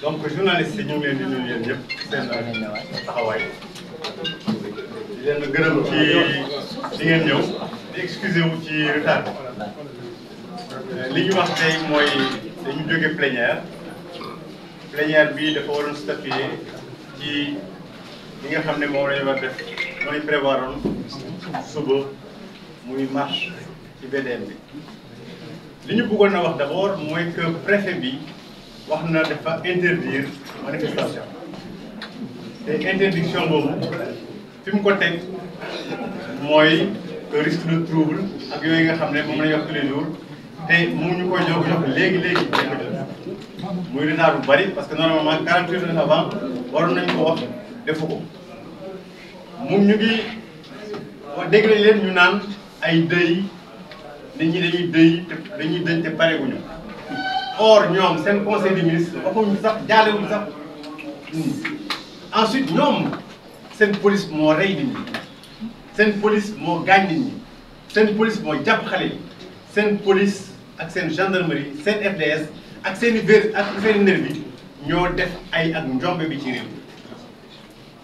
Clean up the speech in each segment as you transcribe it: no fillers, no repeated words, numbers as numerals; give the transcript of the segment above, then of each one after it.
donc journaliste yi ñu ngi leen di nuyu yéen ñëpp seen taxawaay di leen gërëm ci li ngeen ñëw di excusé wu ci retard li ñu wax tey mooy dañu jóge plénière bi dafa waroon statuer ci li nga xam ne moom la ñu war def mooy prévoir suba muy marche ci BDM bi li ñu bëggoon a wax d'abord mooy que préfet bi wax na dafa interdire manifestation te interdiction boobu fi mu ko teg mooy risque de trouble ak yooyu nga xam ne moom la ñuy wax tous les jours te mu ñu koy jox léegi muy retard bu bari parce que normalement 48 heures avant waroon nañ ko wax defu ko mu ñu ngi dégg nañ leen ñu naan ay dëy nit ñi dañuy dëy te pareguñu or ñoom seen conseil des ministres waxuñu sax jaalewuñu sax ensuite ñoom seen police moo rey nit ñi seen police moo gaañ nit ñi seen police moo jàpp xale yi seen police ak seen gendarmerie seen FDS ak seen i nervi ñoo def ay ak njombe bi ci réew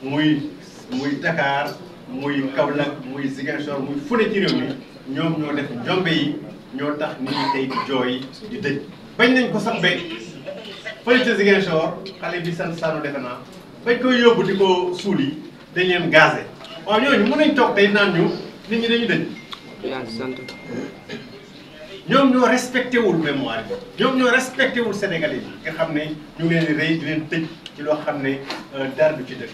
muy Dakar muy Kaolack muy Ziguinchor muy fune ci réew mi ñoom ñoo def njombe yi ñoo tax nit ñi tey di jooy di dëj bañ nañ ko sax ba fële ca Ziguinchor xale bi sant Sano defe naa bañ koy yóbbu di ko suul yi dañ leen gazé waaw ñooñu mën nañ toog tey naan ñu nit ñi dañu dëj ñoom ñoo respecté wul mémoire bi ñoom ñoo respecté wul Sénégalais yi nga xam ne ñu ngi leen di rey di leen tëj ci loo xam ne dara du ci dëkk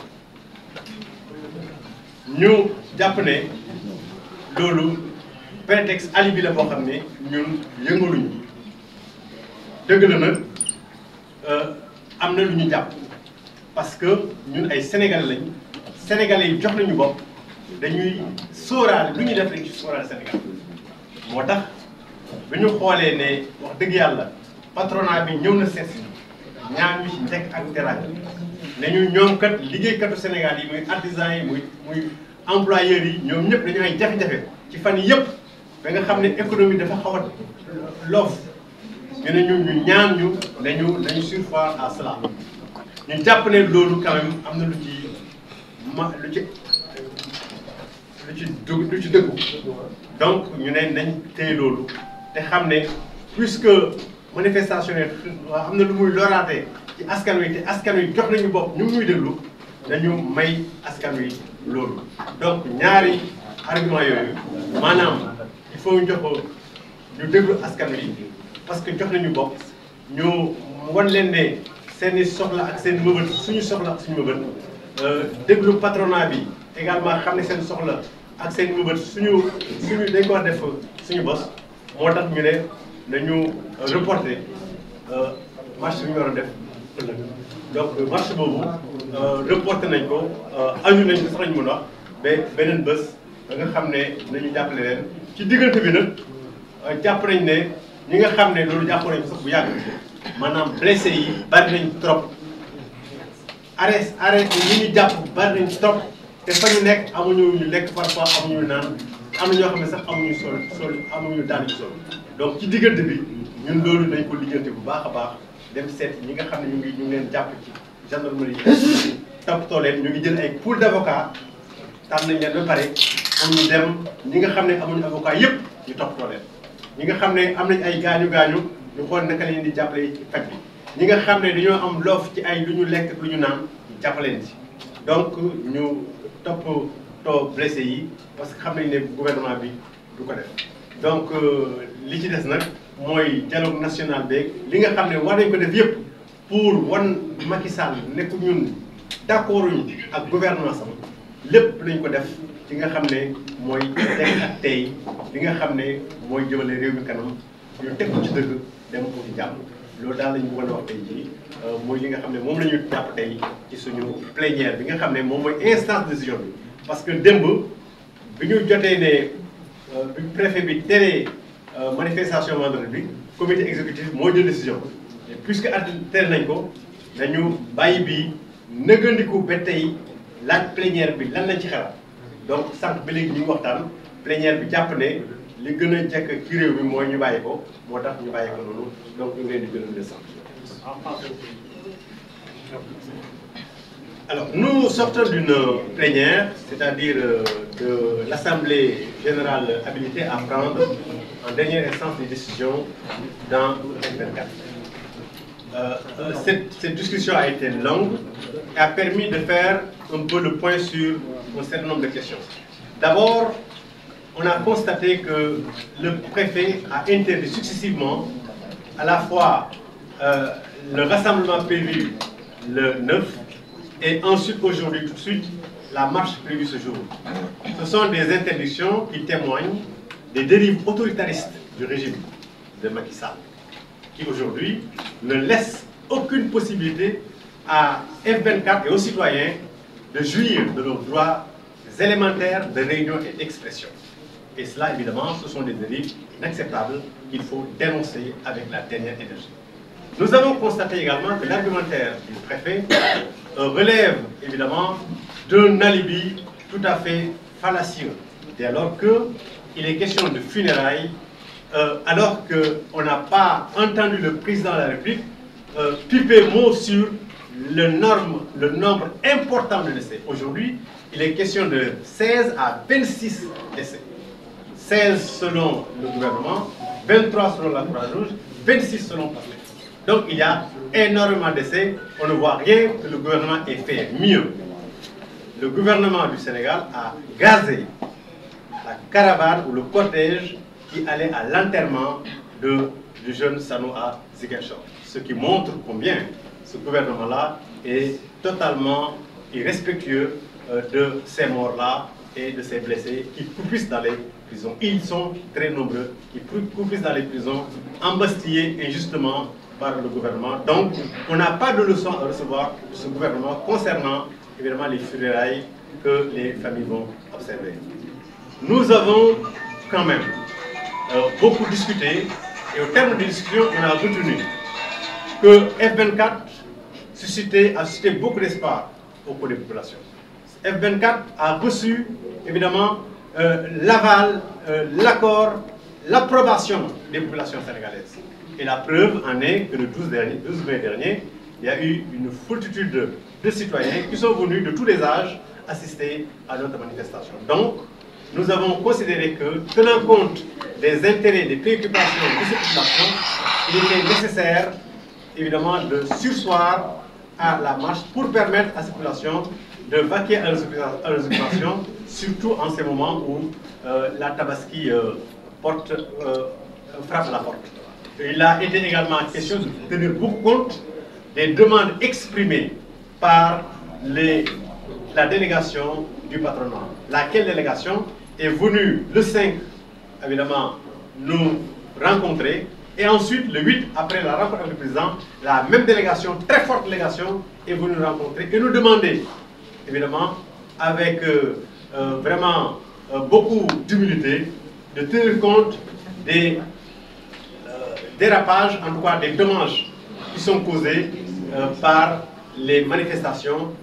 ñu jàpp ne loolu prétexte alibi la boo xam ne ñun yëngaluñu dëgg la nag am na lu ñu jàpp parce que ñun ay sénégalais lañ sénégalais yi jox nañu bopp dañuy sóoraale lu ñu def rek ci sóoraale Sénégal moo tax bi ñu xoolee ne wax dëgg yàlla patronat bi ñëw na seet si ñaar ñu ci njëkk ak teraanga ne ñu ñoom kat liggéeykatu Sénégal yi muy artisans yi muy employeurs yi ñoom ñëpp dañu ay jafe-jafe ci fan yi yëpp ba nga xam ne économie dafa xaw a loof ñu ne ñu ñaan ñu nañu surseoir à cela ñu jàpp ne loolu quand même am na lu ci dëggu donc ñu ne nañ téye loolu te xam ne puisque manifestation yi am na lu muy loraatee ci askan wi te askan wi jox nañu bopp ñu ngi ñuy déglu dañu may askan wi loolu donc ñaari argument yooyu maanaam il faut ñu jox ko ñu déglu askan wi parce que jox nañu bopp ñu wan leen ne seen i soxla ak seen mëbët suñu soxla ak suñu mëbët déglu patronat bi également xam ne seen soxla ak seen mëbët suñu dañ ko war def suñu bos moo tax ñu ne nañu reporter marche bi ñu war a def ëllëg donc marche boobu reporter nañ ko aju nañ ko sax lañu mën a wax ba beneen bés ba nga xam ne nañu jàppale leen ci diggante bi nag jàpp nañ ne ñi nga xam ne loolu jàppoon nañ ko sax bu yàgg maanaam blessé yi bari nañ trop arrêt ñi ñu jàpp bari nañ trop te fa ñu nekk amuñu ñu lekk parfois amuñu naan am na ñoo xam ne sax amuñu sol amuñu daal sol donc ci diggante bi ñun loolu dañ ko lijjanti bu baax a baax dem seet ñi nga xam ne ñu ngi leen jàpp ci gendarmerie yi toppatoo leen ñu ngi jël ay pool d'avocat tànn nañ leen ba pare pour ñu dem ñi nga xam ne amuñu avocat yépp ñu toppatoo leen ñi nga xam ne am nañ ay gaañu ñu xool naka leen di jàppale ci faj bi ñi nga xam ne dañoo am loof ci ay lu ñu lekk lu ñu naan jàppaleen ci donc ñu toppatoo blessé yi parce que xam nañ ne gouvernement bi du ko def donc li ci des nag mooy dialogue national beeg li nga xam ne war nañ ko def yëpp pour wan Macky Sall nekk ñun d'accorduñ ak gouvernance am lépp lañ ko def ci nga xam ne mooy teg ak tey li nga xam ne mooy jëmale réew mi kanam ñu teg ko ci dëgg dem ko ci jàmm loolu daal lañu bëggoon a wax tey jii mooy li nga xam ne moom la ñu jàpp tey ci suñu plénière bi nga xam ne moom mooy instance de décision bi parce que démb bi ñu jotee ne bi préfet bi teree manifestation vendredi bi comité exécutif moo jël décision et puisque tere nañ ko nañu bàyyi bi nëgëndiku ba tey laaj plénière bi lan lañ ci xalaat donc sànq ba léegi ñu ngi waxtaan plénière bi jàpp ne li gën a jekk ci réew mi mooy ñu bàyyi ko moo tax ñu bàyyi ko noonu donc ñu ngi leen di gërëm di sant. Alors, nous sortons d'une plénière, c'est-à-dire de l'Assemblée générale habilitée à prendre en dernière instance des décisions dans F24. Cette discussion a été longue et a permis de faire un peu le point sur un certain nombre de questions. D'abord, on a constaté que le préfet a interdit successivement à la fois le rassemblement prévu le 9 et ensuite aujourd'hui tout de suite la marche prévue ce jour. Ce sont des interdictions qui témoignent des dérives autoritaristes du régime de Macky Sall, qui aujourd'hui ne laisse aucune possibilité à F24 et aux citoyens de jouir de leurs droits élémentaires de réunion et d'expression. Et cela, évidemment, ce sont des dérives inacceptables qu'il faut dénoncer avec la dernière énergie. Nous avons constaté également que l'argumentaire du préfet relève évidemment d'un alibi tout à fait fallacieux. Et alors qu'il est question de funérailles, alors qu'on n'a pas entendu le président de la République piper mot sur le nombre important de décès. Aujourd'hui, il est question de 16 à 26 décès. 16 selon le gouvernement, 23 selon la Croix-Rouge, 26 selon Pasteur. Donc il y a énormément d'essais, on ne voit rien que le gouvernement ait fait mieux. Le gouvernement du Sénégal a gazé la caravane ou le cortège qui allait à l'enterrement du jeune Sano à Ziguinchor. Ce qui montre combien ce gouvernement-là est totalement irrespectueux de ces morts-là et de ces blessés qui croupissent dans les prisons. Ils sont très nombreux, qui croupissent dans les prisons, embastillés injustement par le gouvernement. Donc, on n'a pas de leçon à recevoir de ce gouvernement concernant évidemment les funérailles que les familles vont observer. Nous avons quand même beaucoup discuté et au terme des discussions, on a retenu que F24 a suscité beaucoup d'espoir auprès des populations. F24 a reçu évidemment l'aval, l'accord, l'approbation des populations sénégalaises. Et la preuve en est que le 12 mai dernier, il y a eu une foultitude de citoyens qui sont venus de tous les âges assister à notre manifestation. Donc, nous avons considéré que, tenant compte des intérêts, des préoccupations de ces populations, il était nécessaire, évidemment, de surseoir à la marche pour permettre à ces populations de vaquer à leurs occupations, surtout en ces moments où la Tabaski frappe la porte. Il a été également question de tenir beaucoup compte des demandes exprimées par la délégation du patronat. Laquelle délégation est venue le 5, évidemment, nous rencontrer. Et ensuite, le 8, après la rencontre avec le président, la même délégation, très forte délégation, est venue nous rencontrer et nous demander, évidemment, avec vraiment beaucoup d'humilité, de tenir compte des dérapages, en tout cas des dommages qui sont causés par les manifestations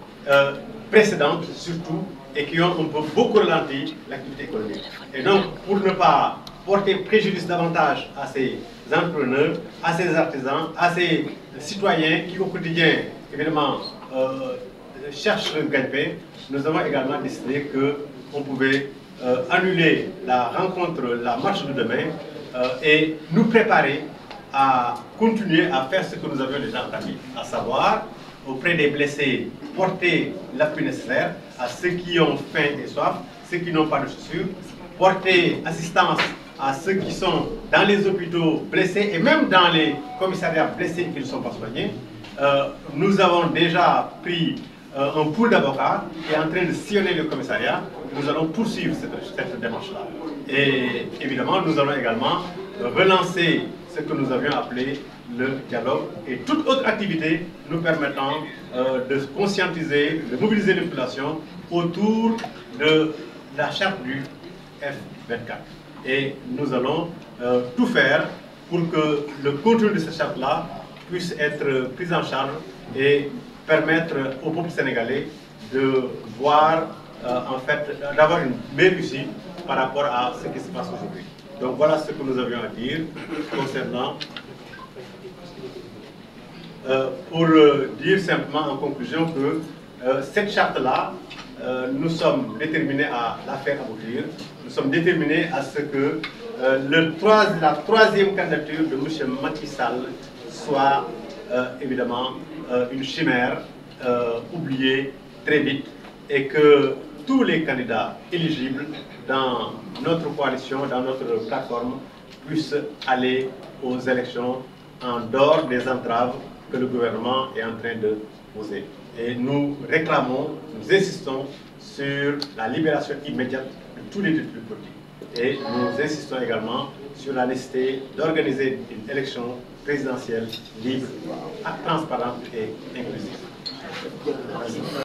précédentes surtout et qui ont un peu beaucoup ralenti l'activité économique. Et donc, pour ne pas porter préjudice davantage à ces entrepreneurs, à ces artisans, à ces citoyens qui au quotidien, évidemment, cherchent le gagne-pain, nous avons également décidé qu'on pouvait annuler la rencontre, la marche de demain et nous préparer à continuer à faire ce que nous avions déjà entamé, à savoir, auprès des blessés, porter l'appui nécessaire à ceux qui ont faim et soif, ceux qui n'ont pas de chaussures, porter assistance à ceux qui sont dans les hôpitaux blessés et même dans les commissariats blessés qui ne sont pas soignés. Nous avons déjà pris un pool d'avocats qui est en train de sillonner le commissariat. Nous allons poursuivre cette démarche-là. Et évidemment, nous allons également relancer ce que nous avions appelé le dialogue et toute autre activité nous permettant de conscientiser, de mobiliser les populations autour de la charte du F24. Et nous allons tout faire pour que le contenu de cette charte-là puisse être pris en charge et permettre au peuple sénégalais de voir, en fait, d'avoir une meilleure issue par rapport à ce qui se passe aujourd'hui. Donc voilà ce que nous avions à dire concernant pour dire simplement en conclusion que cette charte-là, nous sommes déterminés à la faire aboutir. Nous sommes déterminés à ce que la troisième candidature de M. Macky Sall soit évidemment une chimère oubliée très vite et que tous les candidats éligibles dans notre coalition, dans notre plateforme, puissent aller aux élections en dehors des entraves que le gouvernement est en train de poser. Et nous réclamons, nous insistons sur la libération immédiate de tous les détenus politiques. Et nous insistons également sur la nécessité d'organiser une élection présidentielle libre, transparente et inclusive.